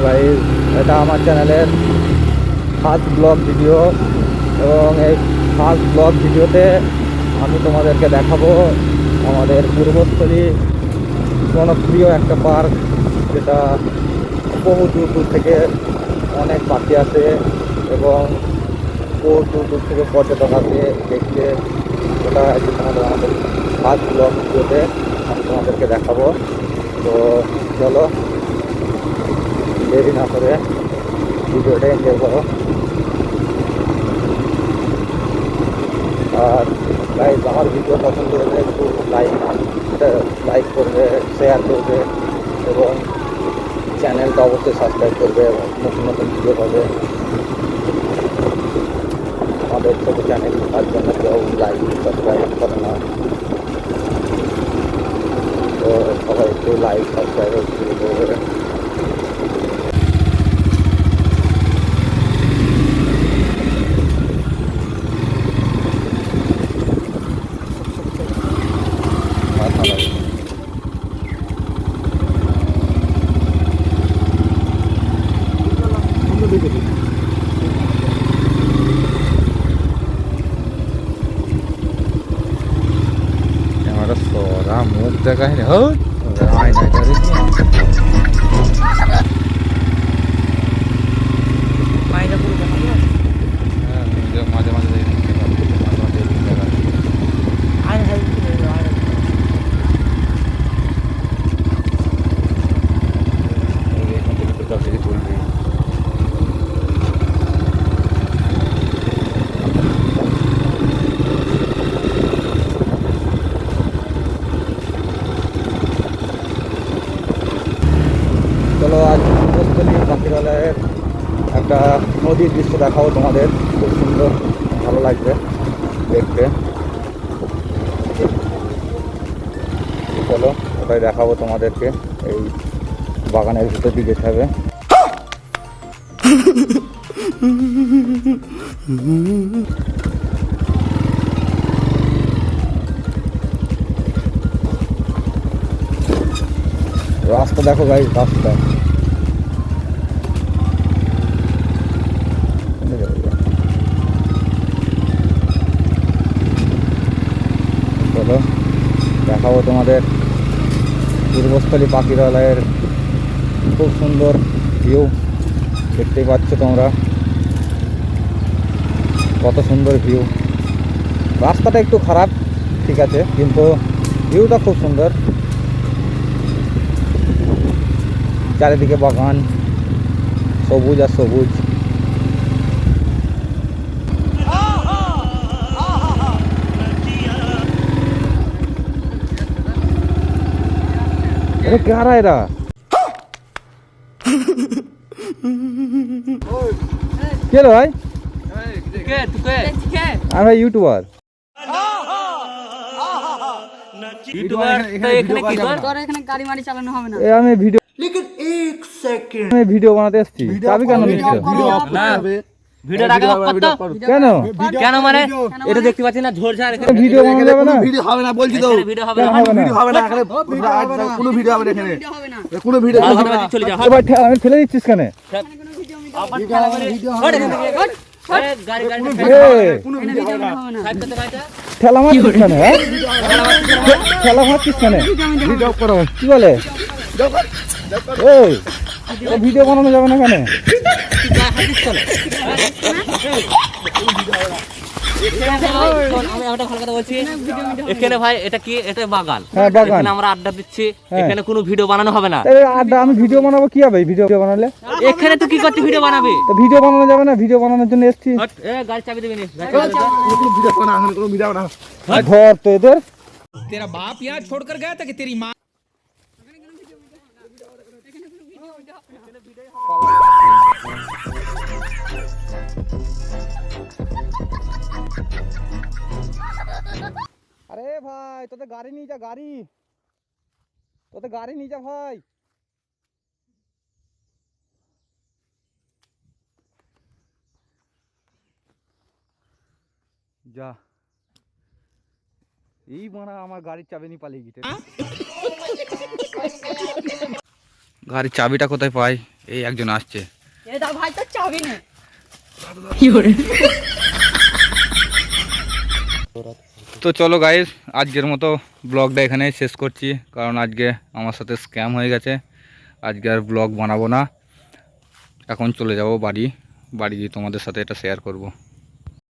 Guys, এটা আমার চ্যানেলের ফার্স্ট ব্লগ ভিডিও এবং এই ফার্স্ট ব্লগ ভিডিওতে আমি তোমাদেরকে দেখাবো আমাদের পূর্বস্থলী জনপ্রিয় একটা পার্ক, যেটা বহু দূর দূর থেকে অনেক পাখি আসে এবং বহু দূর দূর থেকে পর্যটক আসে দেখতে। ওটা আমাদের ফার্স্ট ব্লগ ভিডিওতে আমি তোমাদেরকে দেখাবো। তো চলো দেরি না করে ভিডিওটা এনজয় করো। আর গাইস, আমার ভিডিও পছন্দ হলে একটু লাইক করবে, শেয়ার করবে এবং চ্যানেলটা অবশ্যই সাবস্ক্রাইব করবে এবং নতুন নতুন ভিডিও পাবে। আমাদের ছোট চ্যানেল তার জন্য কেউ লাইক সাবস্ক্রাইব করে না, তো সবাই একটু লাইক সাবস্ক্রাইব শুরু করবে। ক্যামেরা সরা মুখ দেখায় না, আয়না মাঝে মাঝে তুলবি। চলো আজ পূর্বস্থলী পাখিরালয়ের একটা নদীর দৃশ্য দেখাবো তোমাদের, খুব সুন্দর, ভালো লাগবে দেখতে। চলো ওটাই দেখাবো তোমাদেরকে। এই বাগানের ভিতর দিয়ে যেতে হবে। রাস্তা দেখো গাইস, রাস্তা চলো দেখাবো তোমাদের পূর্বস্থলী পাখিরালয়ের খুব সুন্দর ভিউ। দেখতেই পাচ্ছ তোমরা কত সুন্দর ভিউ। রাস্তাটা একটু খারাপ, ঠিক আছে, কিন্তু ভিউটা খুব সুন্দর। চারিদিকে বাগান, সবুজ আর সবুজ। अरे क्या रहा है क्या भाई? আমি ভাই ইউটিউবার। আমি ভিডিও বানাতে এসেছি। চাবি কেন নিচ্ছ? কেন কেন মানে এটা দেখতে পাচ্ছি না, ঝোরঝাড় এখানে ভিডিও বানানো যাবে না? ভিডিও হবে না বলছি তো, ভিডিও হবে না, ভিডিও হবে না এখানে, কোনো ভিডিও হবে না এখানে, কোনো ভিডিও হবে না। চলে যাও। এবার আমি ফেলে দিচ্ছিস কেন? ঠেলা মারছিস কেন? ঠেলা মারছিস কেন? কি বলে? ভিডিও বানানো যাবে না কেন? এখানে ভাই এটা কি, এটা বাগান, হ্যাঁ বাগান, এখানে আমরা আড্ডা দিচ্ছি, এখানে কোনো ভিডিও বানানো হবে না। আড্ডা আমি ভিডিও বানাবো কি হবে? ভিডিও বানালে এখানে তো কি করতে ভিডিও বানাবে? তো ভিডিও বানানো যাবে না? ভিডিও বানানোর জন্য এসেছি। গাড়ি চাবি দেবে কোনো ভিডিও হবে না, কোনো ভিডিও হবে না। ধর তো এদের। तेरा बाप यहाँ छोड़कर गया था कि तेरी माँ? আরে ভাই, তোদের গাড়ি নিয়ে যা, তোদের গাড়ি নিয়ে যা ভাই। যা, এই মারা আমার গাড়ির চাবি নিয়ে পালিয়ে গেছে। গাড়ির চাবিটা কোথায় পাই? এই একজন আসছে। এটা ভাই তো চাবি না। তো চলো গাইস, আজকের মতো ব্লগটা এখানে শেষ করছি, কারণ আজকে আমার সাথে স্ক্যাম হয়ে গেছে। আজকে আর ব্লগ বানাবো না, এখন চলে যাব বাড়ি গিয়ে তোমাদের সাথে এটা শেয়ার করব।